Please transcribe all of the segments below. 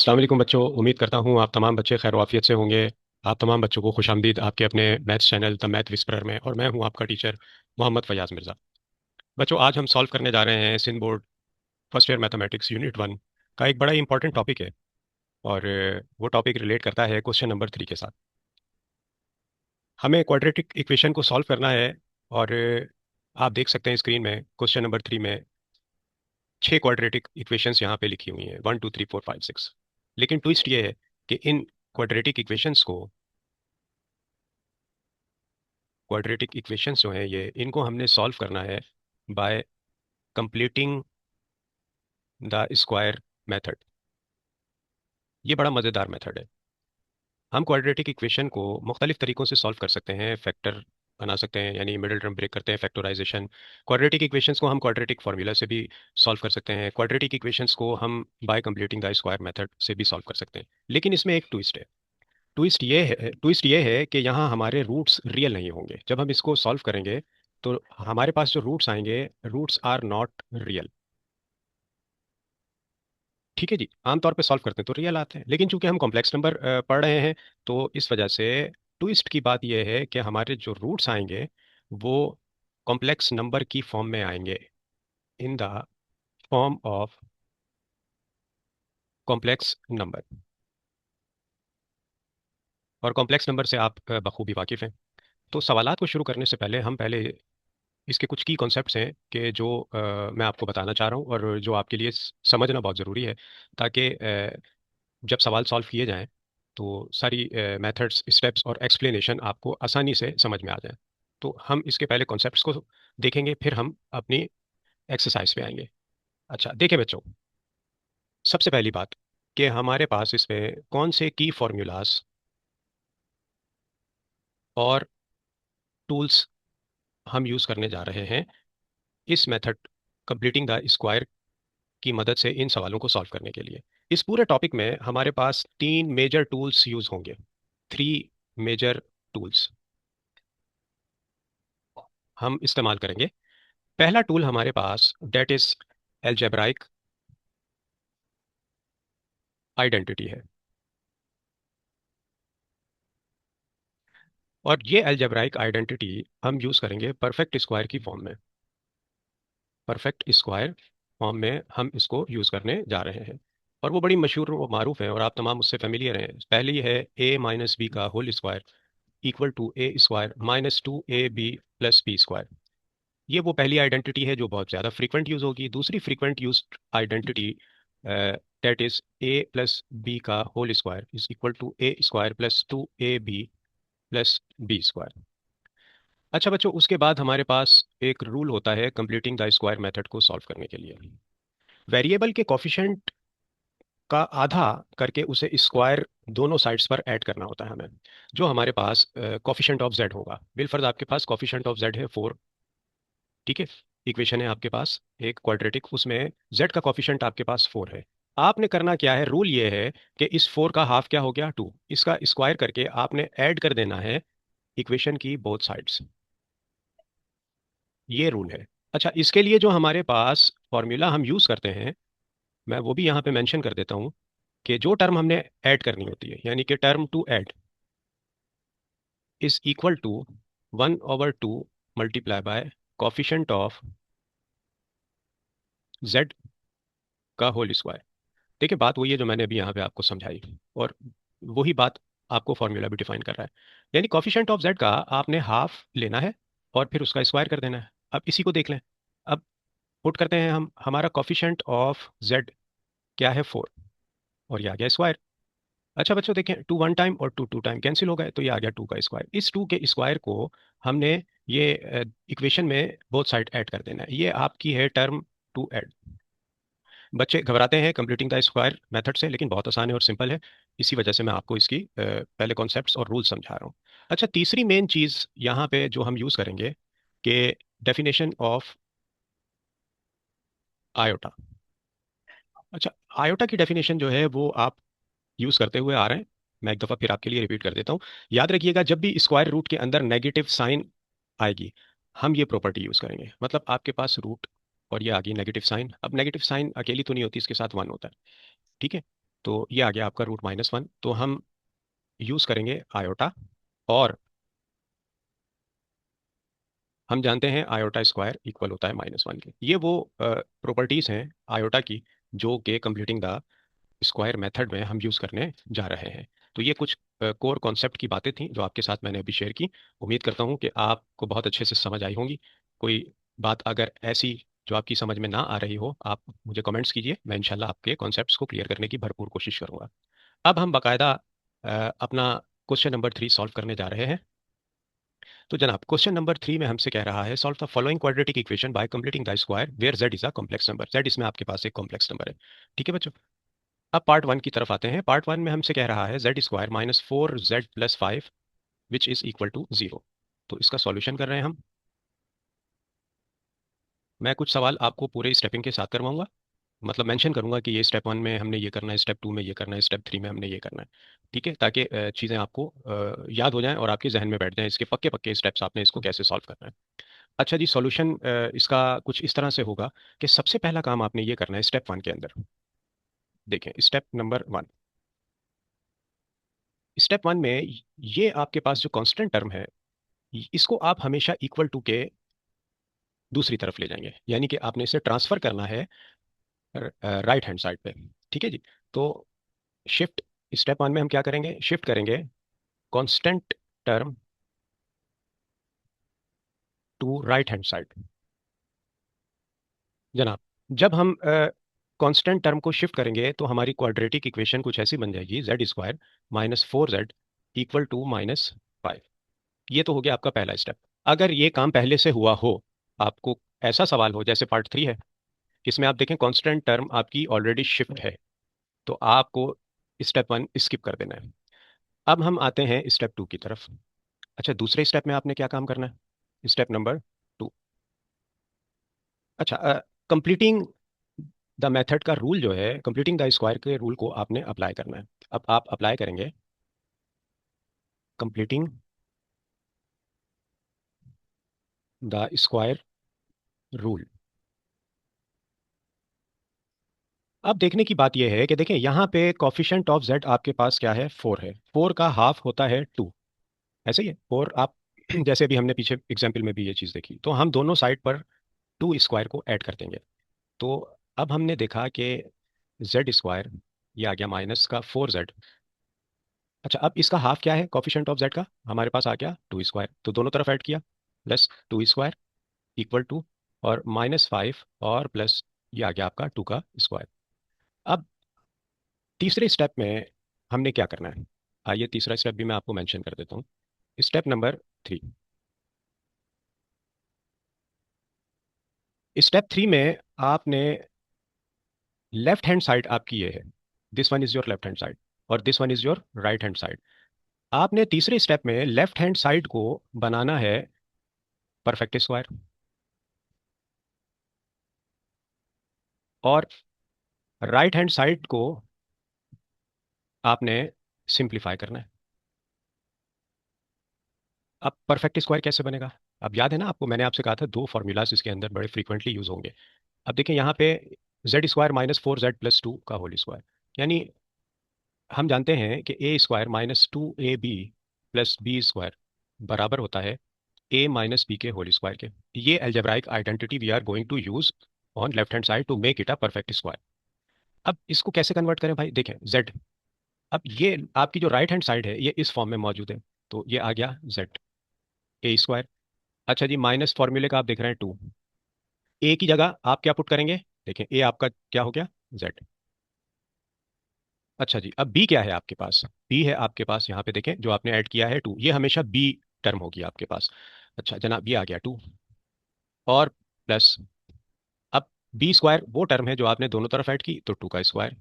अस्सलाम वालेकुम बच्चों। उम्मीद करता हूँ आप तमाम बच्चे खैर वाफियत से होंगे। आप तमाम बच्चों को खुशामदीद आपके अपने maths channel the math whisperer में। और मैं हूँ आपका टीचर मोहम्मद फयाज मिर्ज़ा। बच्चों, आज हम सॉल्व करने जा रहे हैं Sindh board first year mathematics unit 1 का एक बड़ा ही इंपॉर्टेंट टॉपिक है। और वो टॉपिक रिलेट करता है क्वेश्चन नंबर 3 के साथ। हमें क्वाड्रेटिक इक्वेशन को सॉल्व करना है। और आप देख सकते हैं स्क्रीन में क्वेश्चन नंबर 3 में 6 क्वाड्रेटिक इक्वेशंस यहाँ पे लिखी हुई हैं, 1 2 3 4 5 6। लेकिन ट्विस्ट ये है कि इन क्वाड्रेटिक इक्वेशंस को क्वाड्रेटिक इक्वेशंस जो हैं ये इनको हमने सॉल्व करना है bye completing the square method. ये बड़ा मज़ेदार मेथड है। हम क्वाड्रेटिक इक्वेशन को मुख्तलिफ तरीक़ों से सॉल्व कर सकते हैं। फैक्टर बना सकते हैं, यानी मिडिल टर्म ब्रेक करते हैं, फैक्टराइजेशन। क्वाड्रेटिक इक्वेशंस को हम क्वाड्रेटिक फार्मूला से भी सॉल्व कर सकते हैं। क्वाड्रेटिक इक्वेशंस को हम bye completing the square method से भी सॉल्व कर सकते हैं। लेकिन इसमें एक ट्विस्ट है। ट्विस्ट ये है कि यहाँ हमारे रूट्स रियल नहीं होंगे। जब हम इसको सॉल्व करेंगे तो हमारे पास जो रूट्स आएंगे, रूट्स आर नॉट रियल। ठीक है जी, आमतौर पे सॉल्व करते हैं तो रियल आते हैं, लेकिन चूंकि हम कॉम्प्लेक्स नंबर पढ़ रहे हैं तो इस वजह से ट्विस्ट की बात यह है कि हमारे जो रूट्स आएंगे वो कॉम्प्लेक्स नंबर की फॉर्म में आएंगे, in the form of complex number. और कॉम्प्लेक्स नंबर से आप बखूबी वाकिफ़ हैं। तो सवालात को शुरू करने से पहले हम पहले इसके कुछ की कॉन्सेप्ट्स हैं कि जो मैं आपको बताना चाह रहा हूँ और जो आपके लिए समझना बहुत ज़रूरी है, ताकि जब सवाल सॉल्व किए जाएं तो सारी मेथड्स, स्टेप्स और एक्सप्लेनेशन आपको आसानी से समझ में आ जाए। तो हम इसके पहले कॉन्सेप्ट्स को देखेंगे, फिर हम अपनी एक्सरसाइज पे आएंगे। अच्छा देखिए बच्चों, सबसे पहली बात कि हमारे पास इसमें कौन से की फॉर्मूलाज और टूल्स हम यूज़ करने जा रहे हैं इस मेथड कंप्लीटिंग द स्क्वायर की मदद से इन सवालों को सॉल्व करने के लिए। इस पूरे टॉपिक में हमारे पास 3 मेजर टूल्स यूज होंगे। 3 मेजर टूल्स हम इस्तेमाल करेंगे। पहला टूल हमारे पास डेट इज एल्जेब्राइक आइडेंटिटी है। और ये एल्जेब्राइक आइडेंटिटी हम यूज करेंगे परफेक्ट स्क्वायर की फॉर्म में। परफेक्ट स्क्वायर फॉर्म में हम इसको यूज करने जा रहे हैं। और वो बड़ी मशहूर और मारूफ है और आप तमाम उससे फेमिलियर हैं। पहली है a माइनस बी का whole square equal to A square minus 2ab plus B square. ये वो पहली आइडेंटिटी है जो बहुत ज़्यादा फ्रीक्वेंट यूज होगी। दूसरी frequent use identity that is a plus B का whole square is equal to A square plus 2ab plus B square. अच्छा बच्चों, उसके बाद हमारे पास एक रूल होता है कंप्लीटिंग द स्क्वायर मेथड को सॉल्व करने के लिए। वेरिएबल के कॉफिशेंट का आधा करके उसे स्क्वायर दोनों साइड्स पर ऐड करना होता है हमें। जो हमारे पास कॉफिशेंट ऑफ जेड होगा, बिलफर्ज आपके पास कॉफिशेंट ऑफ जेड है 4। ठीक है, इक्वेशन है आपके पास एक क्वाड्रेटिक, उसमें z का कॉफिशेंट आपके पास 4 है। आपने करना क्या है, रूल ये है कि इस 4 का हाफ क्या हो गया 2, इसका स्क्वायर करके आपने ऐड कर देना है इक्वेशन की बोथ साइड्स। ये रूल है। अच्छा, इसके लिए जो हमारे पास फॉर्मूला हम यूज करते हैं, मैं वो भी यहाँ पे मेंशन कर देता हूँ कि जो टर्म हमने ऐड करनी होती है, यानी कि term to add is equal to 1/2 multiply by coefficient of z का होल स्क्वायर। देखिए, बात वही है जो मैंने अभी यहाँ पे आपको समझाई, और वही बात आपको फॉर्मूला भी डिफाइन कर रहा है। यानी कॉफिशेंट ऑफ जेड का आपने हाफ लेना है और फिर उसका स्क्वायर कर देना है। अब इसी को देख लें। अब पुट करते हैं हम, हमारा कॉफिशेंट ऑफ जेड क्या है 4, और ये आ गया स्क्वायर। अच्छा बच्चों देखें, 2 वन टाइम और 2 टू टाइम कैंसिल हो गए, तो ये आ गया 2 का स्क्वायर। इस 2 के स्क्वायर को हमने ये इक्वेशन में बोथ साइड ऐड कर देना है। ये आपकी है टर्म टू ऐड। बच्चे घबराते हैं कंप्लीटिंग द स्क्वायर मेथड से, लेकिन बहुत आसान है और सिंपल है। इसी वजह से मैं आपको इसकी पहले कॉन्सेप्ट्स और रूल्स समझा रहा हूँ। अच्छा, तीसरी मेन चीज़ यहाँ पे जो हम यूज़ करेंगे कि डेफिनेशन ऑफ आयोटा। अच्छा, आयोटा की डेफिनेशन जो है वो आप यूज़ करते हुए आ रहे हैं। मैं एक दफ़ा फिर आपके लिए रिपीट कर देता हूँ। याद रखिएगा, जब भी स्क्वायर रूट के अंदर नेगेटिव साइन आएगी, हम ये प्रॉपर्टी यूज़ करेंगे। मतलब आपके पास रूट और ये आ गई नेगेटिव साइन। अब नेगेटिव साइन अकेली तो नहीं होती, इसके साथ 1 होता है। ठीक है, तो ये आ गया आपका √-1। तो हम यूज़ करेंगे आयोटा, और हम जानते हैं आयोटा स्क्वायर इक्वल होता है -1 के। ये वो प्रॉपर्टीज़ हैं आयोटा की जो कि कंप्लीटिंग द स्क्वायर मेथड में हम यूज़ करने जा रहे हैं। तो ये कुछ कोर कॉन्सेप्ट की बातें थी जो आपके साथ मैंने अभी शेयर की। उम्मीद करता हूँ कि आपको बहुत अच्छे से समझ आई होंगी। कोई बात अगर ऐसी जो आपकी समझ में ना आ रही हो, आप मुझे कमेंट्स कीजिए, मैं इंशाल्लाह आपके कॉन्सेप्ट्स को क्लियर करने की भरपूर कोशिश करूंगा। अब हम बाकायदा अपना क्वेश्चन नंबर 3 सॉल्व करने जा रहे हैं। तो जनाब, क्वेश्चन नंबर 3 में हमसे कह रहा है solve the following quadratic equation by completing the square where z is a complex number. z इसमें आपके पास एक कॉम्प्लेक्स नंबर है। ठीक है बच्चों, अब पार्ट 1 की तरफ आते हैं। पार्ट 1 में हमसे कह रहा है z square -4z + 5 which is equal to 0। तो इसका सॉल्यूशन कर रहे हैं हम। मैं कुछ सवाल आपको पूरे स्टेपिंग के साथ करवाऊंगा, मतलब मेंशन करूंगा कि ये स्टेप 1 में हमने ये करना है, स्टेप 2 में ये करना है, स्टेप 3 में हमने ये करना है। ठीक है, ताकि चीज़ें आपको याद हो जाएं और आपके जहन में बैठ जाएं, इसके पक्के पक्के स्टेप्स आपने इसको कैसे सॉल्व करना है। अच्छा जी, सॉल्यूशन इसका कुछ इस तरह से होगा कि सबसे पहला काम आपने ये करना है स्टेप 1 के अंदर। देखें स्टेप नंबर 1, स्टेप 1 में ये आपके पास जो कांस्टेंट टर्म है, इसको आप हमेशा इक्वल टू के दूसरी तरफ ले जाएंगे, यानी कि आपने इसे ट्रांसफर करना है राइट हैंड साइड पे। ठीक है जी। तो शिफ्ट, स्टेप 1 में हम क्या करेंगे, शिफ्ट करेंगे constant term to right hand side. जनाब, जब हम कांस्टेंट टर्म को शिफ्ट करेंगे तो हमारी क्वाड्रेटिक इक्वेशन कुछ ऐसी बन जाएगी, z² -4z इक्वल टू -5। ये तो हो गया आपका पहला स्टेप। अगर ये काम पहले से हुआ हो, आपको ऐसा सवाल हो जैसे पार्ट 3 है, इसमें आप देखें कांस्टेंट टर्म आपकी ऑलरेडी शिफ्ट है, तो आपको स्टेप 1 स्किप कर देना है। अब हम आते हैं स्टेप 2 की तरफ। अच्छा, दूसरे स्टेप में आपने क्या काम करना है, स्टेप नंबर 2। अच्छा, कंप्लीटिंग द मेथड का रूल जो है, कंप्लीटिंग द स्क्वायर के रूल को आपने अप्लाई करना है। अब आप अप्लाई करेंगे कंप्लीटिंग द स्क्वायर रूल। अब देखने की बात यह है कि देखें यहाँ पे कॉफिशेंट ऑफ z आपके पास क्या है, 4 है। 4 का हाफ होता है 2, ऐसे ही है 4 आप जैसे भी हमने पीछे एग्जाम्पल में भी ये चीज़ देखी, तो हम दोनों साइड पर 2 स्क्वायर को ऐड कर देंगे। तो अब हमने देखा कि z², ये आ गया माइनस का 4z। अच्छा, अब इसका हाफ क्या है कॉफिशेंट ऑफ z का, हमारे पास आ गया 2², तो दोनों तरफ ऐड किया, प्लस 2² इक्वल टू, और -5 और प्लस ये आ गया आपका 2 का स्क्वायर। अब तीसरे स्टेप में हमने क्या करना है, आइए तीसरा स्टेप भी मैं आपको मेंशन कर देता हूँ। स्टेप नंबर 3, स्टेप 3 में आपने लेफ्ट हैंड साइड आपकी ये है, this one is your left hand side और this one is your right hand side. आपने तीसरे स्टेप में लेफ्ट हैंड साइड को बनाना है परफेक्ट स्क्वायर, और राइट हैंड साइड को आपने सिंप्लीफाई करना है। अब परफेक्ट स्क्वायर कैसे बनेगा, अब याद है ना आपको, मैंने आपसे कहा था दो फॉर्मूलाज इसके अंदर बड़े फ्रीक्वेंटली यूज होंगे। अब देखिए यहाँ पे z² -4z + 2 का होल स्क्वायर, यानी हम जानते हैं कि a² -2ab + b² बराबर होता है a - b के होल स्क्वायर के। ये algebraic identity we are going to use on left hand side to make it a perfect square. अब इसको कैसे कन्वर्ट करें भाई, देखें z, अब ये आपकी जो राइट हैंड साइड है ये इस फॉर्म में मौजूद है, तो ये आ गया z a²। अच्छा जी, माइनस फॉर्मूले का आप देख रहे हैं 2, ए की जगह आप क्या पुट करेंगे, देखें ए आपका क्या हो गया, z। अच्छा जी, अब बी क्या है आपके पास, बी है आपके पास यहाँ पे देखें जो आपने ऐड किया है 2, ये हमेशा बी टर्म होगी आपके पास। अच्छा जनाब, ये आ गया 2 और प्लस, अब b² वो टर्म है जो आपने दोनों तरफ ऐड की, तो 2 का स्क्वायर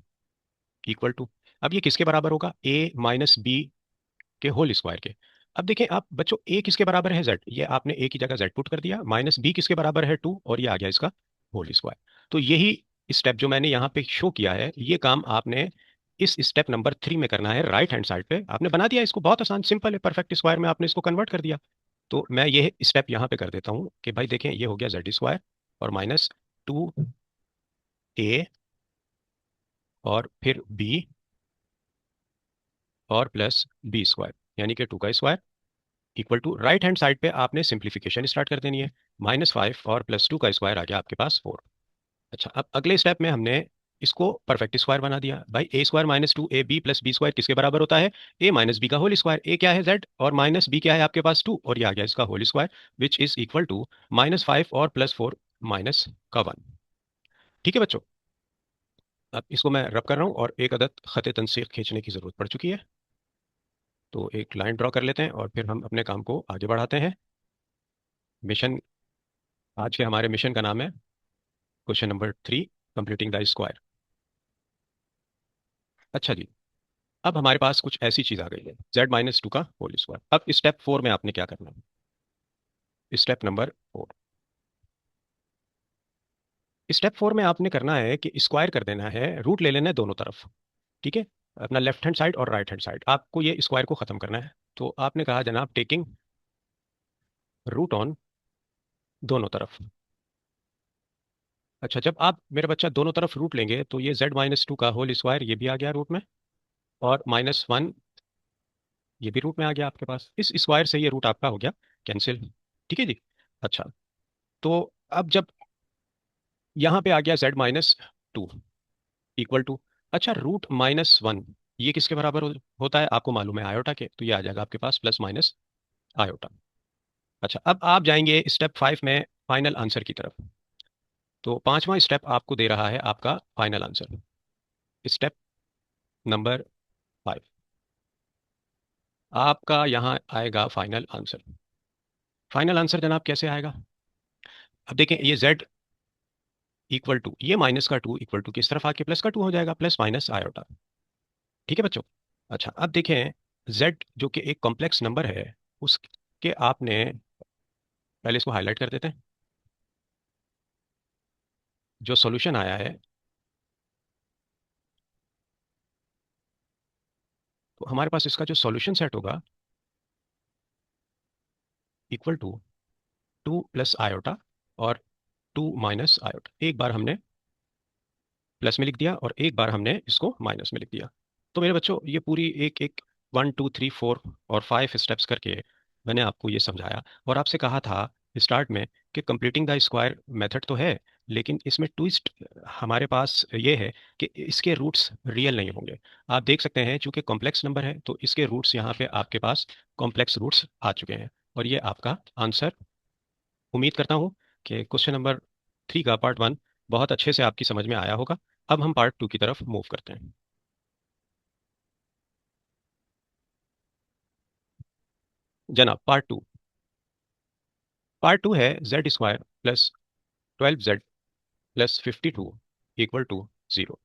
इक्वल टू, अब ये किसके बराबर होगा, a - b के होल स्क्वायर के। अब देखें आप बच्चों, a किसके बराबर है, z, ये आपने a की जगह z पुट कर दिया, माइनस b किसके बराबर है 2, और ये आ गया इसका होल स्क्वायर। तो यही स्टेप जो मैंने यहाँ पे शो किया है, ये काम आपने इस स्टेप नंबर 3 में करना है। राइट हैंड साइड पे आपने बना दिया इसको, बहुत आसान सिंपल है, परफेक्ट स्क्वायर में आपने इसको कन्वर्ट कर दिया। तो मैं ये स्टेप यहाँ पे कर देता हूँ कि भाई देखें ये हो गया z² और -2a और फिर b और प्लस बी स्क्वायर यानी कि 2 का square equal to right hand side पे आपने सिंप्लीफिकेशन स्टार्ट कर देनी है। -5 और प्लस 2 का स्क्वायर आ गया आपके पास 4। अच्छा, अब अगले स्टेप में हमने इसको परफेक्ट स्क्वायर बना दिया भाई। A square minus 2 AB plus B square किसके बराबर होता है? ए माइनस बी का होल स्क्वायर। ए क्या है? जेड, और माइनस बी क्या है आपके पास? 2, और ये आ गया इसका whole square which is equal to -5 और प्लस 4 माइनस का 1। ठीक है बच्चों, अब इसको मैं रब कर रहा हूँ और एक अदद खत तनसीख खींचने की जरूरत पड़ चुकी है। तो एक लाइन ड्रॉ कर लेते हैं और फिर हम अपने काम को आगे बढ़ाते हैं। मिशन, आज के हमारे मिशन का नाम है question number 3, completing the square. अच्छा जी, अब हमारे पास कुछ ऐसी चीज आ गई है z-2 का होल स्क्वायर। अब स्टेप 4 में आपने क्या करना है? स्टेप नंबर 4, स्टेप 4 में आपने करना है कि स्क्वायर कर देना है, रूट ले लेना है दोनों तरफ। ठीक है, अपना लेफ्ट हैंड साइड और राइट हैंड साइड, आपको ये स्क्वायर को खत्म करना है। तो आपने कहा जनाब टेकिंग रूट ऑन दोनों तरफ। अच्छा, जब आप मेरे बच्चा दोनों तरफ रूट लेंगे तो ये z-2 का होल स्क्वायर ये भी आ गया रूट में, और -1 ये भी रूट में आ गया आपके पास। इस स्क्वायर से ये रूट आपका हो गया कैंसिल। ठीक है जी। अच्छा, तो अब जब यहाँ पे आ गया z-2 इक्वल टू, अच्छा रूट -1 ये किसके बराबर होता है? आपको मालूम है आयोटा के, तो ये आ जाएगा आपके पास प्लस माइनस आयोटा। अच्छा, अब आप जाएंगे स्टेप 5 में फाइनल आंसर की तरफ। तो पांचवा स्टेप आपको दे रहा है आपका फाइनल आंसर। स्टेप नंबर 5, आपका यहाँ आएगा फाइनल आंसर। फाइनल आंसर जनाब कैसे आएगा? अब देखें, ये z इक्वल टू ये -2 इक्वल टू किस तरफ आके +2 हो जाएगा, प्लस माइनस आयोटा। ठीक है बच्चों। अच्छा, अब देखें z जो कि एक कॉम्प्लेक्स नंबर है, उसके आपने पहले इसको हाईलाइट कर देते हैं। जो सॉल्यूशन आया है, तो हमारे पास इसका जो सॉल्यूशन सेट होगा इक्वल टू 2 प्लस आयोटा और 2 माइनस आयोटा। एक बार हमने प्लस में लिख दिया और एक बार हमने इसको माइनस में लिख दिया। तो मेरे बच्चों, ये पूरी एक एक 1 2 3 4 और 5 स्टेप्स करके मैंने आपको ये समझाया और आपसे कहा था स्टार्ट में कि कंप्लीटिंग द स्क्वायर मेथड तो है, लेकिन इसमें ट्विस्ट हमारे पास ये है कि इसके रूट्स रियल नहीं होंगे। आप देख सकते हैं चूंकि कॉम्प्लेक्स नंबर है तो इसके रूट्स यहाँ पे आपके पास कॉम्प्लेक्स रूट्स आ चुके हैं। और ये आपका आंसर, उम्मीद करता हूँ कि क्वेश्चन नंबर 3 का पार्ट 1 बहुत अच्छे से आपकी समझ में आया होगा। अब हम पार्ट 2 की तरफ मूव करते हैं। जनाब पार्ट टू है z² plus 12z plus 52 equal to 0।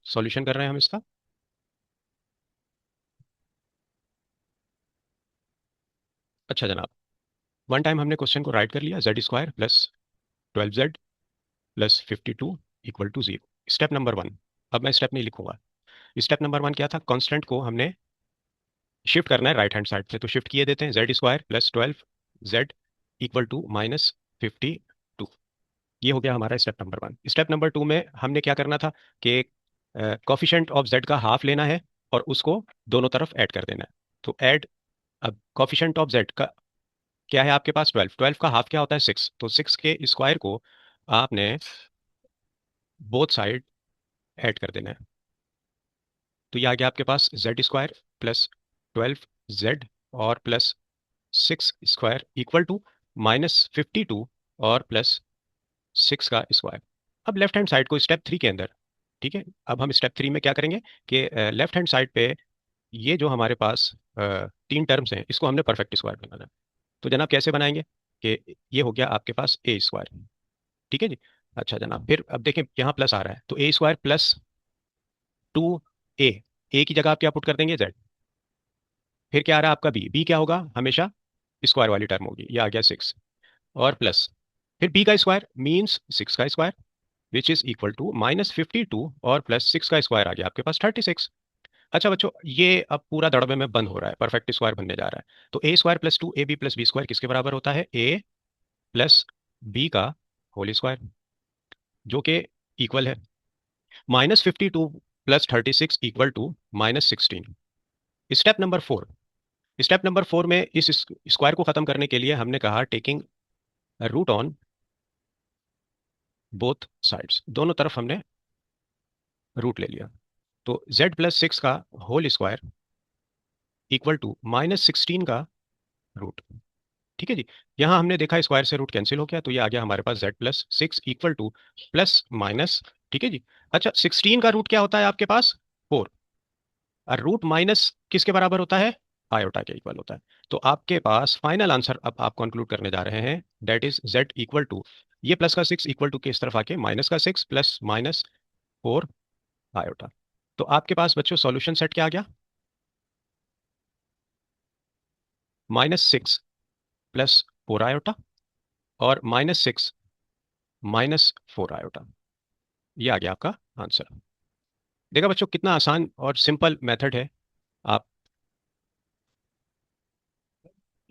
Solution कर रहे हैं हम इसका। अच्छा जनाब, वन टाइम हमने क्वेश्चन को राइट कर लिया, z² plus 12z plus 52 equal to 0। Step number 1, अब मैं स्टेप नहीं लिखूंगा। स्टेप नंबर 1 क्या था? कांस्टेंट को हमने शिफ्ट करना है राइट हैंड साइड से, तो शिफ्ट किए देते हैं। z² plus 12z equal to -52। ये हो गया हमारा स्टेप नंबर 1। स्टेप नंबर 2 में हमने क्या करना था कि कॉफिशेंट ऑफ z का हाफ लेना है और उसको दोनों तरफ ऐड कर देना है। तो ऐड, अब कॉफिशेंट ऑफ z का क्या है आपके पास? 12। 12 का हाफ क्या होता है? 6। तो 6 के स्क्वायर को आपने बोथ साइड ऐड कर देना है। तो ये आ गया आपके पास z² प्लस 12z और प्लस 6 स्क्वायर इक्वल टू -52 और प्लस 6 का स्क्वायर। अब लेफ्ट हैंड साइड को स्टेप 3 के अंदर, ठीक है, अब हम स्टेप 3 में क्या करेंगे कि लेफ्ट हैंड साइड पे ये जो हमारे पास 3 टर्म्स हैं इसको हमने परफेक्ट स्क्वायर बनाना है। तो जनाब कैसे बनाएंगे कि ये हो गया आपके पास a²। ठीक है जी। अच्छा जनाब, फिर अब देखें यहाँ प्लस आ रहा है, तो a² प्लस 2a, a की जगह आप क्या पुट कर देंगे? z। फिर क्या आ रहा है आपका b, b क्या होगा? हमेशा स्क्वायर वाली टर्म होगी, ये आ गया 6 और प्लस, फिर b का स्क्वायर मीन्स 6 का square which is equal to -52 और प्लस 6 का स्क्वायर आ गया आपके पास 36। अच्छा बच्चों, ये अब पूरा दड़बे में बंद हो रहा है, परफेक्ट स्क्वायर बनने जा रहा है। तो a² plus 2ab plus b² किसके बराबर होता है? a प्लस b का होल स्क्वायर, जो कि इक्वल है -52 plus 36 equal to -16। Step number 4, step number 4 में इस स्क्वायर को खत्म करने के लिए हमने कहा taking root on both sides, दोनों तरफ हमने रूट ले लिया। तो z+6 का होल स्क्वायर इक्वल टू -16 का रूट। ठीक है जी। यहां हमने देखा स्क्वायर से रूट कैंसिल हो गया, तो ये आ गया हमारे पास z+6 equal two plus minus. ठीक है जी। अच्छा, 16 का रूट क्या होता है आपके पास? 4। और रूट माइनस किसके बराबर होता है? आयोटा के इक्वल होता है। तो आपके पास फाइनल आंसर अब आप कंक्लूड करने जा रहे हैं, that is z equal to, ये प्लस का 6 इक्वल टू के इस तरफ आके माइनस का 6 प्लस -4 आयोटा। तो आपके पास बच्चों सॉल्यूशन सेट क्या आ गया? -6 प्लस 4 आयोटा और -6 -4 आयोटा। ये आ गया आपका आंसर। देखा बच्चों कितना आसान और सिंपल मेथड है। आप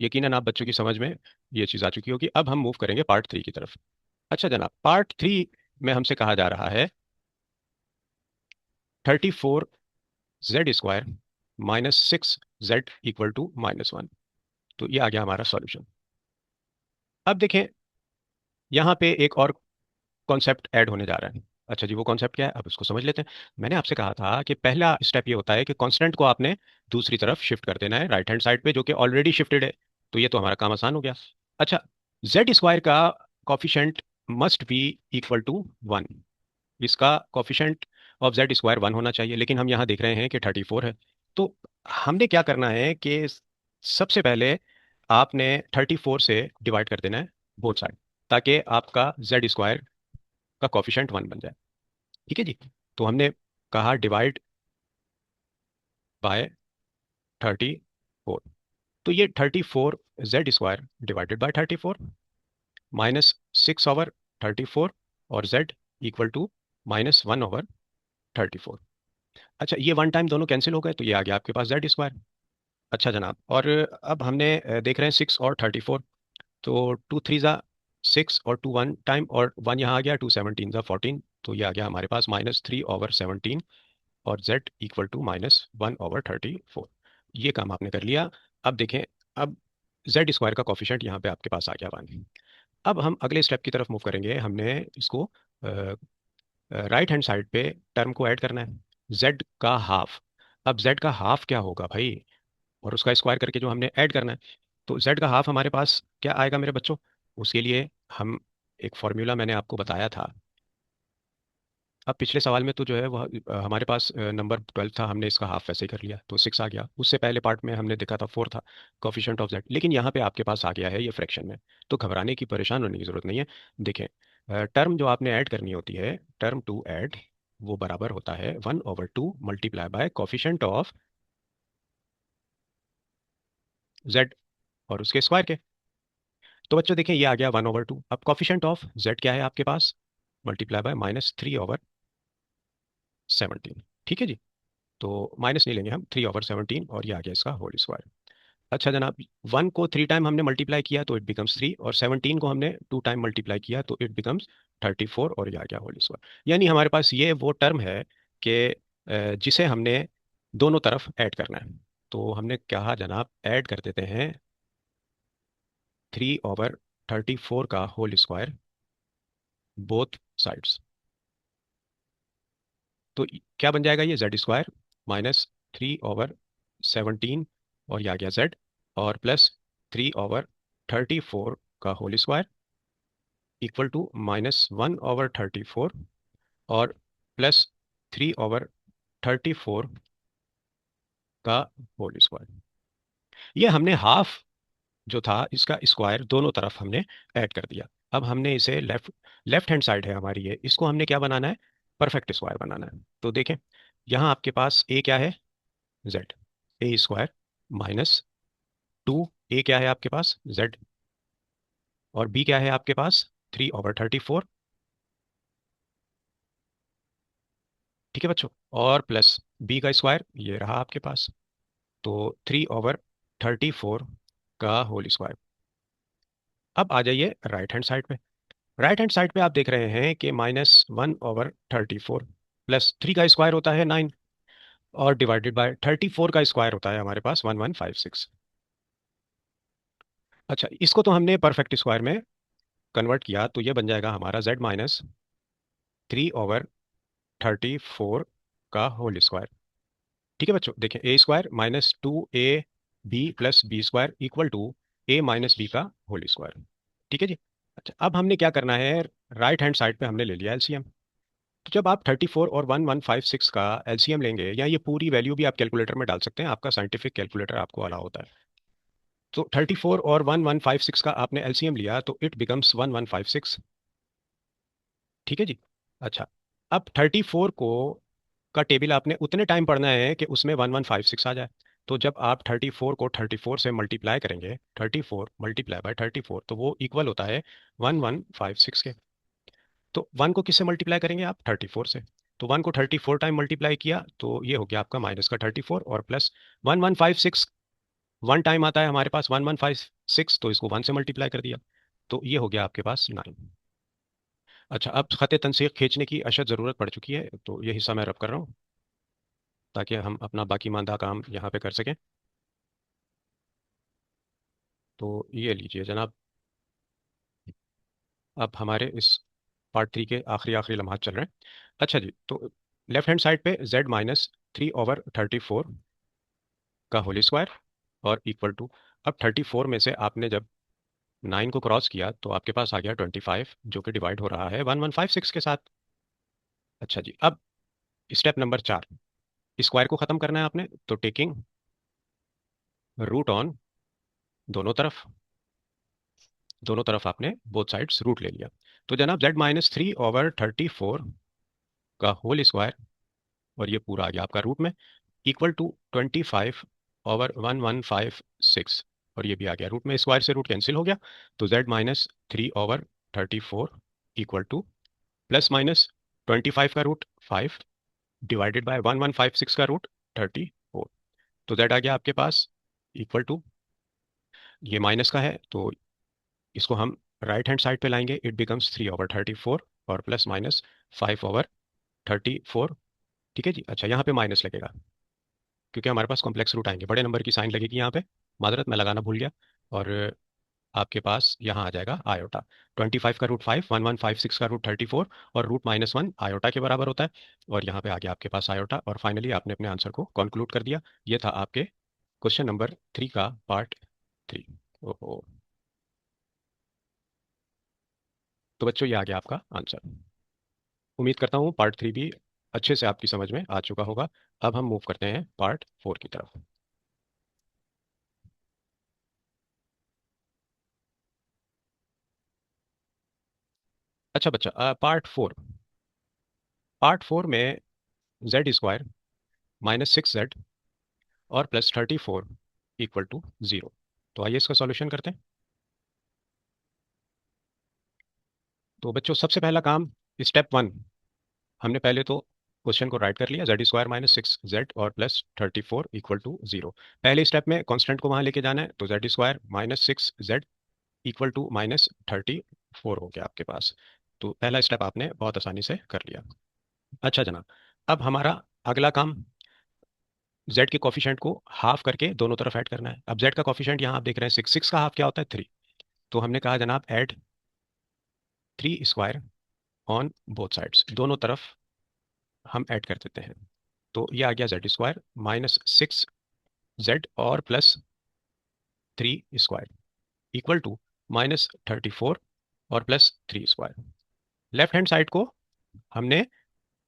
यकीनन आप बच्चों की समझ में ये चीज़ आ चुकी होगी। अब हम मूव करेंगे पार्ट 3 की तरफ। अच्छा जनाब, पार्ट 3 में हमसे कहा जा रहा है 34z² -6z इक्वल टू -1। तो ये आ गया हमारा सॉल्यूशन। अब देखें, यहाँ पे एक और कॉन्सेप्ट ऐड होने जा रहा है। अच्छा जी, वो कॉन्सेप्ट क्या है अब उसको समझ लेते हैं। मैंने आपसे कहा था कि पहला स्टेप ये होता है कि कांस्टेंट को आपने दूसरी तरफ शिफ्ट कर देना है, राइट हैंड साइड पे, जो कि ऑलरेडी शिफ्टेड है। तो ये तो हमारा काम आसान हो गया। अच्छा, z² का coefficient must be equal to 1। इसका कॉफिशेंट ऑफ z² 1 होना चाहिए, लेकिन हम यहाँ देख रहे हैं कि 34 है। तो हमने क्या करना है कि सबसे पहले आपने 34 से डिवाइड कर देना है बोथ साइड, ताकि आपका z² का कॉफिशेंट 1 बन जाए। ठीक है जी। तो हमने कहा डिवाइड बाय 34। तो ये 34 z² डिवाइडेड बाय 34 -6/34 और z इक्वल टू -1/34। अच्छा, ये वन टाइम दोनों कैंसिल हो गए, तो ये आ गया आपके पास z²। अच्छा जनाब, और अब हमने देख रहे हैं 6 और 34। तो 2 3 ज़ा 6 और 2 वन टाइम और 1 यहाँ आ गया, 2 17 ज़ा 14। तो ये आ गया हमारे पास -3/17 और z इक्वल टू -1/34। ये काम आपने कर लिया। अब देखें, अब z² का कॉफिशेंट यहाँ पे आपके पास आ गया 1। अब हम अगले स्टेप की तरफ मूव करेंगे। हमने इसको राइट हैंड साइड पे टर्म को ऐड करना है, z का हाफ। अब z का हाफ क्या होगा भाई, और उसका स्क्वायर करके जो हमने ऐड करना है। तो z का हाफ हमारे पास क्या आएगा मेरे बच्चों? उसके लिए हम एक फॉर्मूला मैंने आपको बताया था। अब पिछले सवाल में तो जो है वह हमारे पास नंबर 12 था, हमने इसका हाफ वैसे ही कर लिया तो 6 आ गया। उससे पहले पार्ट में हमने देखा था 4 था कोफिशिएंट ऑफ z, लेकिन यहाँ पे आपके पास आ गया है ये फ्रैक्शन में। तो घबराने की, परेशान होने की जरूरत नहीं है। देखें, टर्म जो आपने ऐड करनी होती है, टर्म टू ऐड, वो बराबर होता है 1/2 multiply bye coefficient of z और उसके स्क्वायर के। तो बच्चों देखें, ये आ गया 1/2। अब कॉफिशिएंट ऑफ z क्या है आपके पास? Multiply by -3/17। ठीक है जी। तो माइनस नहीं लेंगे हम, 3/17, और ये आ गया इसका होल स्क्वायर। अच्छा जनाब, 1 को 3 टाइम हमने मल्टीप्लाई किया तो इट बिकम्स 3, और 17 को हमने 2 टाइम मल्टीप्लाई किया तो इट बिकम्स 34, और ये आ गया होल स्क्वायर। यानी हमारे पास ये वो टर्म है कि जिसे हमने दोनों तरफ ऐड करना है। तो हमने कहा जनाब, ऐड कर देते हैं 3/34 का होल स्क्वायर बोथ साइड्स। तो क्या बन जाएगा ये? z² -3/17, और ये आ गया z, और प्लस 3/34 का होल स्क्वायर इक्वल टू -1/34, और प्लस 3/34 का होल स्क्वायर। ये हमने हाफ जो था इसका स्क्वायर दोनों तरफ हमने ऐड कर दिया। अब हमने इसे लेफ्ट लेफ्ट हैंड साइड है हमारी, ये इसको हमने क्या बनाना है? परफेक्ट स्क्वायर बनाना है। तो देखें, यहाँ आपके पास ए क्या है? जेड। a² -2, ए क्या है आपके पास? जेड। और बी क्या है आपके पास? 3/34। ठीक है बच्चों, और प्लस बी का स्क्वायर ये रहा आपके पास, तो 3/34 का होल स्क्वायर। अब आ जाइए राइट हैंड साइड पे। राइट हैंड साइड पे आप देख रहे हैं कि -1/34 प्लस 3 का स्क्वायर होता है 9। और डिवाइडेड बाय 34 का स्क्वायर होता है हमारे पास 1156। अच्छा, इसको तो हमने परफेक्ट स्क्वायर में कन्वर्ट किया, तो ये बन जाएगा हमारा Z-3/34 का होल स्क्वायर। ठीक है बच्चों, देखें A² minus 2AB plus B² equal to A- B का होल स्क्वायर। ठीक है जी। अच्छा, अब हमने क्या करना है, राइट हैंड साइड पे हमने ले लिया एलसीएम। तो जब आप 34 और 1156 का एलसीएम लेंगे, या ये पूरी वैल्यू भी आप कैलकुलेटर में डाल सकते हैं, आपका साइंटिफिक कैलकुलेटर आपको अलाउ होता है। तो 34 और 1156 का आपने एलसीएम लिया तो इट बिकम्स 1156। ठीक है जी। अच्छा, अब 34 को का टेबल आपने उतने टाइम पढ़ना है कि उसमें 1156 आ जाए। तो जब आप 34 को 34 से मल्टीप्लाई करेंगे, 34 मल्टीप्लाई बाय 34, तो वो इक्वल होता है 1156 के। तो 1 को किससे मल्टीप्लाई करेंगे आप? 34 से। तो 1 को 34 टाइम मल्टीप्लाई किया तो ये हो गया आपका माइनस का 34 और प्लस 1156। 1 टाइम आता है हमारे पास 1156, तो इसको 1 से मल्टीप्लाई कर दिया, तो ये हो गया आपके पास 9। अच्छा, अब खत तनसीख खींचने की अशद ज़रूरत पड़ चुकी है, तो ये हिस्सा मैं रब कर रहा हूँ ताकि हम अपना बाकी मानदा काम यहाँ पे कर सकें। तो ये लीजिए जनाब, अब हमारे इस पार्ट 3 के आखिरी आखिरी लम्हात चल रहे हैं। अच्छा जी, तो लेफ्ट हैंड साइड पे Z-3/34 का होल स्क्वायर और इक्वल टू, अब 34 में से आपने जब 9 को क्रॉस किया तो आपके पास आ गया 25, जो कि डिवाइड हो रहा है 1156 के साथ। अच्छा जी, अब स्टेप नंबर 4, स्क्वायर को ख़त्म करना है आपने, तो टेकिंग रूट ऑन दोनों तरफ, दोनों तरफ आपने बोथ साइड्स रूट ले लिया। तो जनाब Z-3/34 का होल स्क्वायर, और ये पूरा आ गया आपका रूट में, इक्वल टू 25/1156, और ये भी आ गया रूट में, स्क्वायर से रूट कैंसिल हो गया। तो Z-3/34 equal two plus minus 25 का रूट 5 डिवाइडेड बाय 1156 का रूट 34। तो Z आ गया आपके पास इक्वल टू, ये माइनस का है तो इसको हम राइट हैंड साइड पे लाएंगे, इट बिकम्स 3/34 और प्लस माइनस 5/34। ठीक है जी। अच्छा, यहाँ पे माइनस लगेगा क्योंकि हमारे पास कॉम्प्लेक्स रूट आएंगे, बड़े नंबर की साइन लगेगी यहाँ पे, मादरत मैं लगाना भूल गया। और आपके पास यहाँ आ जाएगा आयोटा। 25 का रूट 5, 1156 का रूट 34, और रूट -1 आयोटा के बराबर होता है। और यहाँ पे आ गया आपके पास आयोटा, और फाइनली आपने अपने आंसर को कंक्लूड कर दिया। ये था आपके क्वेश्चन नंबर 3 का पार्ट 3। ओहो, तो बच्चों ये आ गया आपका आंसर। उम्मीद करता हूँ पार्ट 3 भी अच्छे से आपकी समझ में आ चुका होगा। अब हम मूव करते हैं पार्ट 4 की तरफ। अच्छा बच्चा, पार्ट 4 में Z² -6Z और प्लस 34 इक्वल टू 0। तो आइए इसका सॉल्यूशन करते हैं। तो बच्चों सबसे पहला काम, स्टेप 1, हमने पहले तो क्वेश्चन को राइट कर लिया, Z² -6Z और प्लस 34 इक्वल टू 0। पहले स्टेप में कॉन्स्टेंट को वहां लेके जाना है, तो Z² -6Z इक्वल टू -34 हो गया आपके पास। तो पहला स्टेप आपने बहुत आसानी से कर लिया। अच्छा जनाब, अब हमारा अगला काम, Z के कॉफिशेंट को हाफ करके दोनों तरफ ऐड करना है। अब Z का कॉफिशेंट यहाँ आप देख रहे हैं 6, 6 का हाफ क्या होता है? 3। तो हमने कहा जनाब ऐड 3² ऑन बोथ साइड्स, दोनों तरफ हम ऐड कर देते हैं। तो ये आ गया Z² -6Z और प्लस 3² इक्वल टू -34 और प्लस 3²। लेफ्ट हैंड साइड को हमने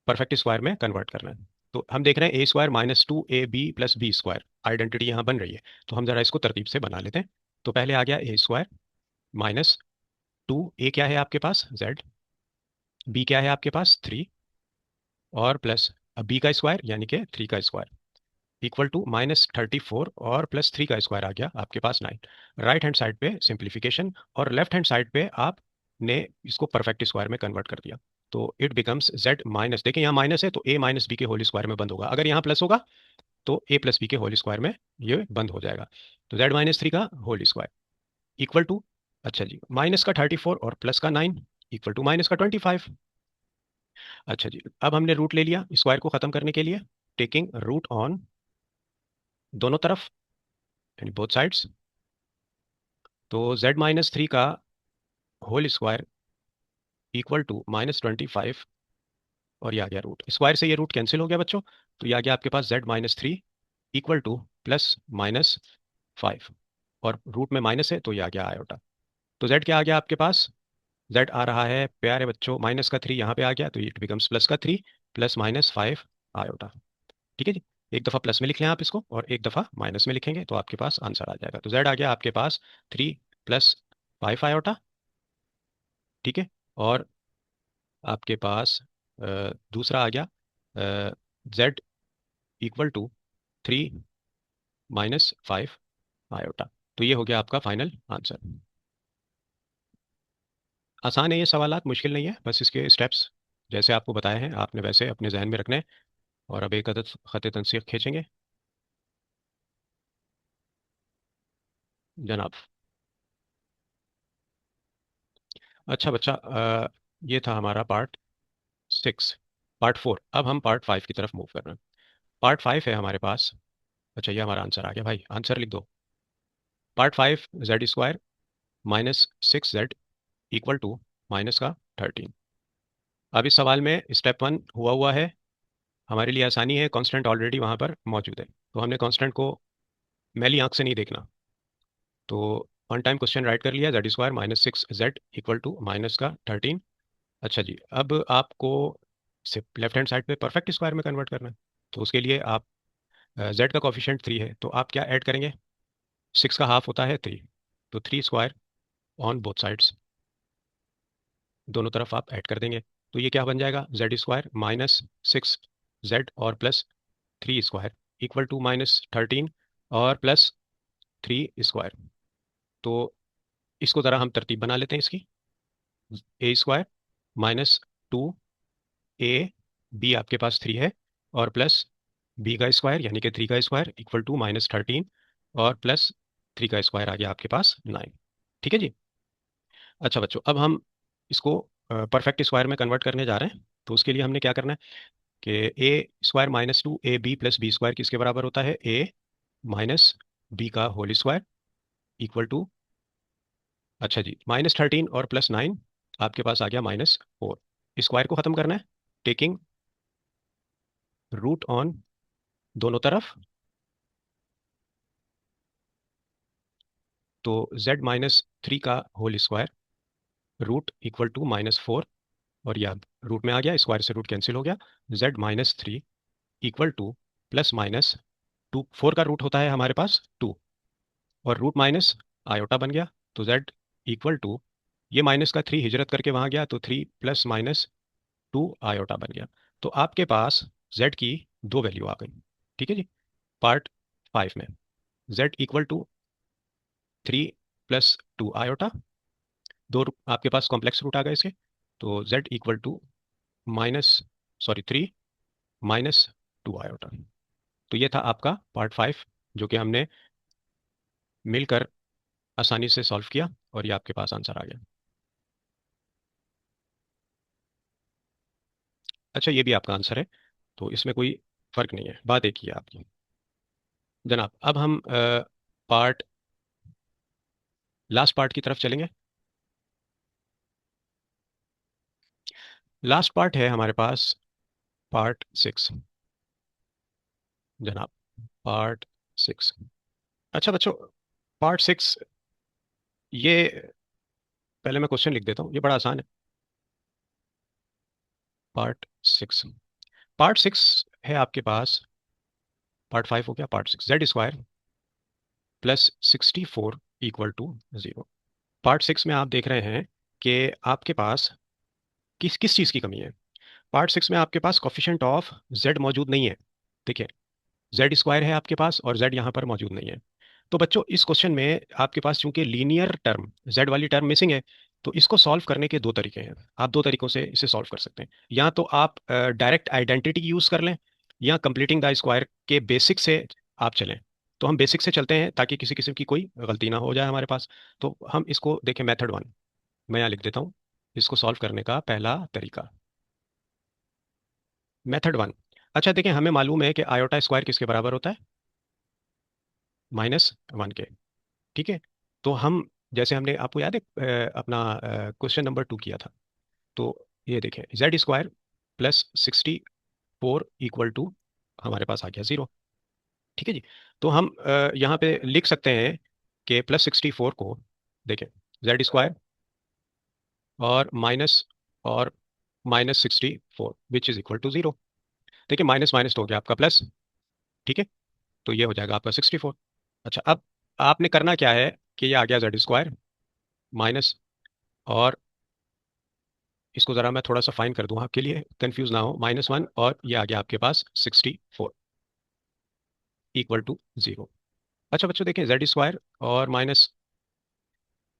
परफेक्ट स्क्वायर में कन्वर्ट करना है। तो हम देख रहे हैं A² -2AB + B², आइडेंटिटी यहाँ बन रही है। तो हम जरा इसको तरतीब से बना लेते हैं। तो पहले आ गया A² -2, A क्या है आपके पास? Z, B क्या है आपके पास? 3, और प्लस अब B का स्क्वायर यानी कि 3 का स्क्वायर इक्वल टू -34 और प्लस 3 का स्क्वायर आ गया आपके पास 9। राइट हैंड साइड पे सिंप्लीफिकेशन, और लेफ्ट हैंड साइड पे आपने इसको परफेक्ट स्क्वायर में कन्वर्ट कर दिया। तो इट बिकम्स Z माइनस, देखिए यहाँ माइनस है तो A - B के होल स्क्वायर में बंद होगा, अगर यहाँ प्लस होगा तो A + B के होल स्क्वायर में ये बंद हो जाएगा। तो Z-3 का होल स्क्वायर इक्वल टू, अच्छा जी, माइनस का 34 और प्लस का 9 इक्वल टू माइनस का 25। अच्छा जी, अब हमने रूट ले लिया स्क्वायर को खत्म करने के लिए, टेकिंग रूट ऑन दोनों तरफ, यानी बोथ साइड्स। तो z-3 का होल स्क्वायर इक्वल टू -25, और ये आ गया रूट, स्क्वायर से ये रूट कैंसिल हो गया बच्चों। तो ये आ गया आपके पास z-3 इक्वल टू +-5, और रूट में माइनस है तो ये आ गया आयोटा। तो z क्या आ गया आपके पास? z आ रहा है प्यारे बच्चों -3 यहाँ पे आ गया, तो इट बिकम्स +3 +-5 आयोटा। ठीक है जी। एक दफ़ा प्लस में लिख लें आप इसको, और एक दफ़ा माइनस में लिखेंगे तो आपके पास आंसर आ जाएगा। तो z आ गया आपके पास 3 + 5 आयोटा। ठीक है। और आपके पास दूसरा आ गया z इक्वल टू 3 - 5 आयोटा। तो ये हो गया आपका फाइनल आंसर। आसान है ये सवालात, मुश्किल नहीं है, बस इसके स्टेप्स जैसे आपको बताए हैं आपने वैसे अपने जहन में रखने हैं। और अब एक अदद ख़त तनसीख खींचेंगे जनाब। अच्छा बच्चा, ये था हमारा पार्ट 6। पार्ट 4, अब हम पार्ट 5 की तरफ मूव कर रहे हैं। पार्ट 5 है हमारे पास। अच्छा, ये हमारा आंसर आ गया भाई, आंसर लिख दो। Part 5, z² -6z equal to minus का 13। अब इस सवाल में स्टेप 1 हुआ हुआ है, हमारे लिए आसानी है, कांस्टेंट ऑलरेडी वहाँ पर मौजूद है, तो हमने कांस्टेंट को मैली आंख से नहीं देखना। तो ऑन टाइम क्वेश्चन राइट कर लिया, z² -6z equal to minus का 13। अच्छा जी, अब आपको सिर्फ लेफ्ट हैंड साइड पे परफेक्ट स्क्वायर में कन्वर्ट करना है। तो उसके लिए आप z का कॉफिशिएंट 3 है, तो आप क्या ऐड करेंगे? 6 का हाफ होता है 3, तो 3 स्क्वायर ऑन बोथ साइड्स, दोनों तरफ आप ऐड कर देंगे। तो ये क्या बन जाएगा? z² -6z और +3 स्क्वायर इक्वल टू -13 और +3 स्क्वायर। तो इसको ज़रा हम तरतीब बना लेते हैं इसकी। a² -2 a, b आपके पास 3 है, और प्लस b का स्क्वायर यानी कि 3 का स्क्वायर इक्वल टू -13, और +3 का स्क्वायर आ गया आपके पास 9। ठीक है जी। अच्छा बच्चों, अब हम इसको परफेक्ट स्क्वायर में कन्वर्ट करने जा रहे हैं। तो उसके लिए हमने क्या करना है कि a² -2ab + b² किसके बराबर होता है? a माइनस बी का होल स्क्वायर इक्वल टू, अच्छा जी, -13 और +9 आपके पास आ गया -4। स्क्वायर को ख़त्म करना है, टेकिंग रूट ऑन दोनों तरफ। तो z-3 का whole square root equal to -4, और यह रूट में आ गया, स्क्वायर से रूट कैंसिल हो गया। z-3 इक्वल टू +-2, 4 का रूट होता है हमारे पास 2, और रूट माइनस आयोटा बन गया। तो z इक्वल टू, ये -3 हिजरत करके वहाँ गया, तो 3 +-2 आयोटा बन गया। तो आपके पास z की दो वैल्यू आ गई। ठीक है जी। पार्ट 5 में z इक्वल टू 3 + 2 आयोटा, आपके पास कॉम्प्लेक्स रूट आ गए इसके। तो z equal to minus, sorry 3 - 2 iota. तो ये था आपका पार्ट 5, जो कि हमने मिलकर आसानी से सॉल्व किया, और ये आपके पास आंसर आ गया। अच्छा, ये भी आपका आंसर है, तो इसमें कोई फर्क नहीं है, बात एक ही है आपकी। जनाब, अब हम पार्ट लास्ट पार्ट की तरफ चलेंगे। लास्ट पार्ट है हमारे पास पार्ट 6। जनाब, पार्ट 6। अच्छा बच्चों, पार्ट 6, ये पहले मैं क्वेश्चन लिख देता हूँ, ये बड़ा आसान है। पार्ट 6, पार्ट 6 है आपके पास। पार्ट 5 हो गया, part 6 z² +64 equal to 0। Part 6 में आप देख रहे हैं कि आपके पास किस किस चीज़ की कमी है। पार्ट 6 में आपके पास कॉफिशेंट ऑफ z मौजूद नहीं है। देखिए, z² है आपके पास, और z यहाँ पर मौजूद नहीं है। तो बच्चों, इस क्वेश्चन में आपके पास चूंकि लीनियर टर्म z वाली टर्म मिसिंग है, तो इसको सॉल्व करने के दो तरीके हैं। आप दो तरीकों से इसे सॉल्व कर सकते हैं। या तो आप डायरेक्ट आइडेंटिटी यूज कर लें, या कंप्लीटिंग द स्क्वायर के बेसिक से आप चलें। तो हम बेसिक से चलते हैं ताकि किसी किस्म की कोई गलती ना हो जाए हमारे पास। तो हम इसको देखें, मेथड 1 मैं यहाँ लिख देता हूँ। इसको सॉल्व करने का पहला तरीका, मेथड 1, अच्छा देखिए, हमें मालूम है कि आयोटा स्क्वायर किसके बराबर होता है? -1 के। ठीक है। तो हम, जैसे हमने, आपको याद है अपना क्वेश्चन नंबर 2 किया था, तो ये देखें, Z² +64 इक्वल टू हमारे पास आ गया 0। ठीक है जी। तो हम यहाँ पे लिख सकते हैं कि +64 को, देखें, Z² और माइनस, और -64 विच इज इक्वल टू 0। देखिए, माइनस माइनस तो हो गया आपका प्लस। ठीक है। तो ये हो जाएगा आपका 64। अच्छा, अब आपने करना क्या है कि ये आ गया Z² माइनस, और इसको ज़रा मैं थोड़ा सा फाइन कर दूं आपके लिए, कंफ्यूज ना हो, -1, और ये आ गया आपके पास 64 इक्वल टू 0। अच्छा बच्चों, देखें, Z² और माइनस,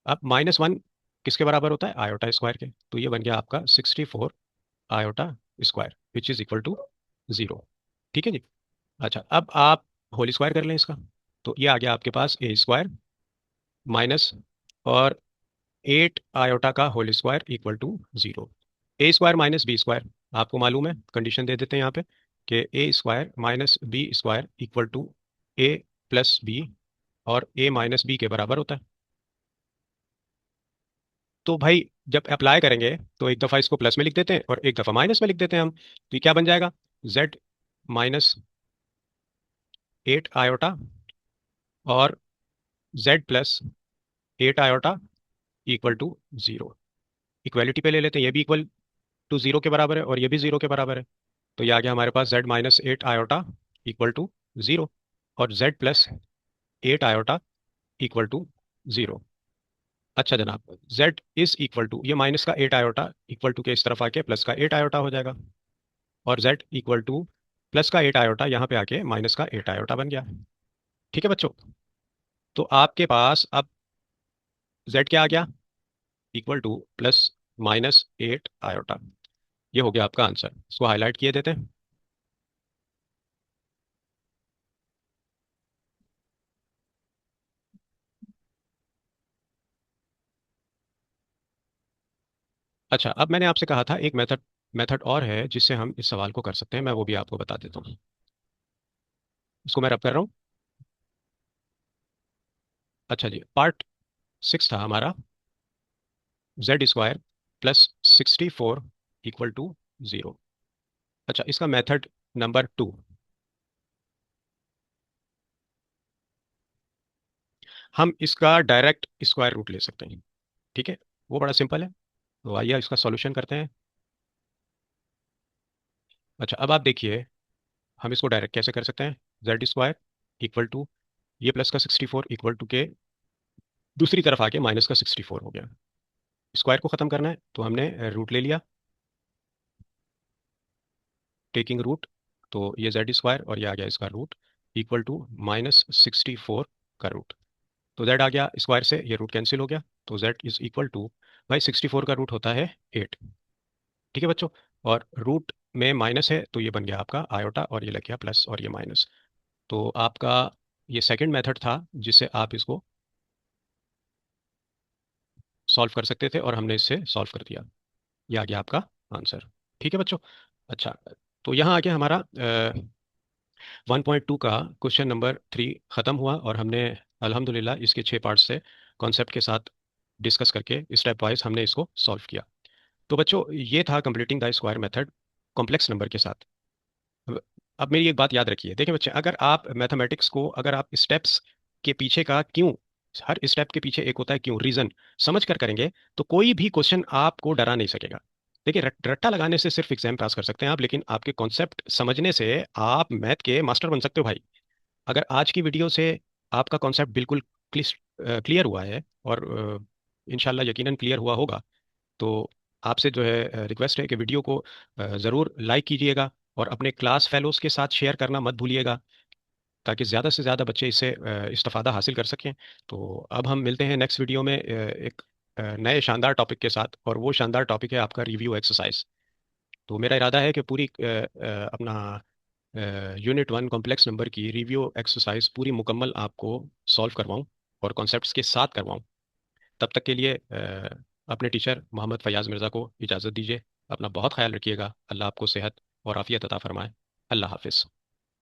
अब -1 किसके बराबर होता है? आयोटा स्क्वायर के। तो ये बन गया आपका 64 iota square which is equal to 0। ठीक है जी। अच्छा, अब आप होल स्क्वायर कर लें इसका। तो ये आ गया आपके पास A² माइनस, और 8 आयोटा का whole square equal to 0। A² minus B² आपको मालूम है, कंडीशन दे देते हैं यहाँ पे, कि A² minus B² equal to A plus B, और A माइनस बी के बराबर होता है। तो भाई, जब अप्लाई करेंगे तो एक दफ़ा इसको प्लस में लिख देते हैं और एक दफ़ा माइनस में लिख देते हैं हम, तो ये क्या बन जाएगा? Z -8 आयोटा और Z +8 iota equal to 0। Equality पे ले लेते हैं, ये भी इक्वल टू 0 के बराबर है और ये भी 0 के बराबर है। तो ये आ गया हमारे पास Z -8 आयोटा इक्वल टू 0, और Z +8 आयोटा इक्वल टू 0। अच्छा जनाब, Z इज इक्वल टू, ये माइनस का 8 आयोटा इक्वल टू के इस तरफ आके प्लस का 8 आयोटा हो जाएगा, और Z इक्वल टू प्लस का 8 आयोटा यहाँ पे आके माइनस का 8 आयोटा बन गया। ठीक है बच्चों। तो आपके पास अब Z क्या आ गया? Equal to +-8 iota. ये हो गया आपका आंसर। इसको हाईलाइट किए देते हैं। अच्छा, अब मैंने आपसे कहा था एक मेथड मेथड और है जिससे हम इस सवाल को कर सकते हैं, मैं वो भी आपको बता देता हूँ। इसको मैं रब कर रहा हूँ। अच्छा जी, पार्ट 6 था हमारा, Z² +64 इक्वल टू 0। अच्छा, इसका मेथड नंबर 2, हम इसका डायरेक्ट स्क्वायर रूट ले सकते हैं। ठीक है, वो बड़ा सिंपल है। तो आइए इसका सॉल्यूशन करते हैं। अच्छा, अब आप देखिए, हम इसको डायरेक्ट कैसे कर सकते हैं? Z² इक्वल टू, ये प्लस का 64 इक्वल टू के दूसरी तरफ आके माइनस का 64 हो गया। स्क्वायर को ख़त्म करना है तो हमने रूट ले लिया, टेकिंग रूट। तो ये Z² और ये आ गया इसका रूट इक्वल टू -64 का रूट। तो Z आ गया स्क्वायर से, ये रूट कैंसिल हो गया, तो Z इज इक्वल टू, भाई 64 का रूट होता है 8। ठीक है बच्चों। और रूट में माइनस है तो ये बन गया आपका आयोटा, और ये लग गया प्लस, और ये माइनस। तो आपका ये सेकंड मेथड था जिससे आप इसको सॉल्व कर सकते थे, और हमने इससे सॉल्व कर दिया। ये आ गया आपका आंसर। ठीक है बच्चों। अच्छा, तो यहाँ आ गया हमारा 1.2 का क्वेश्चन नंबर 3 ख़त्म हुआ, और हमने अल्हम्दुलिल्लाह इसके 6 पार्ट्स से कॉन्सेप्ट के साथ डिस्कस करके स्टेप वाइज हमने इसको सॉल्व किया। तो बच्चों, ये था completing the square method complex number के साथ। अब अब मेरी एक बात याद रखिए, देखिए बच्चे, अगर आप मैथमेटिक्स को, अगर आप स्टेप्स के पीछे का क्यों, हर स्टेप के पीछे एक होता है क्यों, रीजन, समझ कर करेंगे, तो कोई भी क्वेश्चन आपको डरा नहीं सकेगा। देखिए, रट्टा लगाने से सिर्फ एग्जाम पास कर सकते हैं आप, लेकिन आपके कॉन्सेप्ट समझने से आप मैथ के मास्टर बन सकते हो भाई। अगर आज की वीडियो से आपका कॉन्सेप्ट बिल्कुल क्लियर हुआ है, और इंशाल्लाह यकीनन क्लियर हुआ होगा, तो आपसे जो है रिक्वेस्ट है कि वीडियो को ज़रूर लाइक कीजिएगा, और अपने क्लास फेलोज़ के साथ शेयर करना मत भूलिएगा, ताकि ज़्यादा से ज़्यादा बच्चे इससे इस्तेफ़ादा हासिल कर सकें। तो अब हम मिलते हैं नेक्स्ट वीडियो में एक नए शानदार टॉपिक के साथ, और वो शानदार टॉपिक है आपका रिव्यू एक्सरसाइज। तो मेरा इरादा है कि पूरी अपना यूनिट 1 कॉम्प्लेक्स नंबर की रिव्यू एक्सरसाइज पूरी मुकम्मल आपको सॉल्व करवाऊँ, और कॉन्सेप्ट्स के साथ करवाऊँ। तब तक के लिए अपने टीचर मोहम्मद फ़याज़ मिर्ज़ा को इजाज़त दीजिए। अपना बहुत ख्याल रखिएगा। अल्लाह आपको सेहत और आफ़ियत अता फ़रमाए। अल्लाह हाफिज़।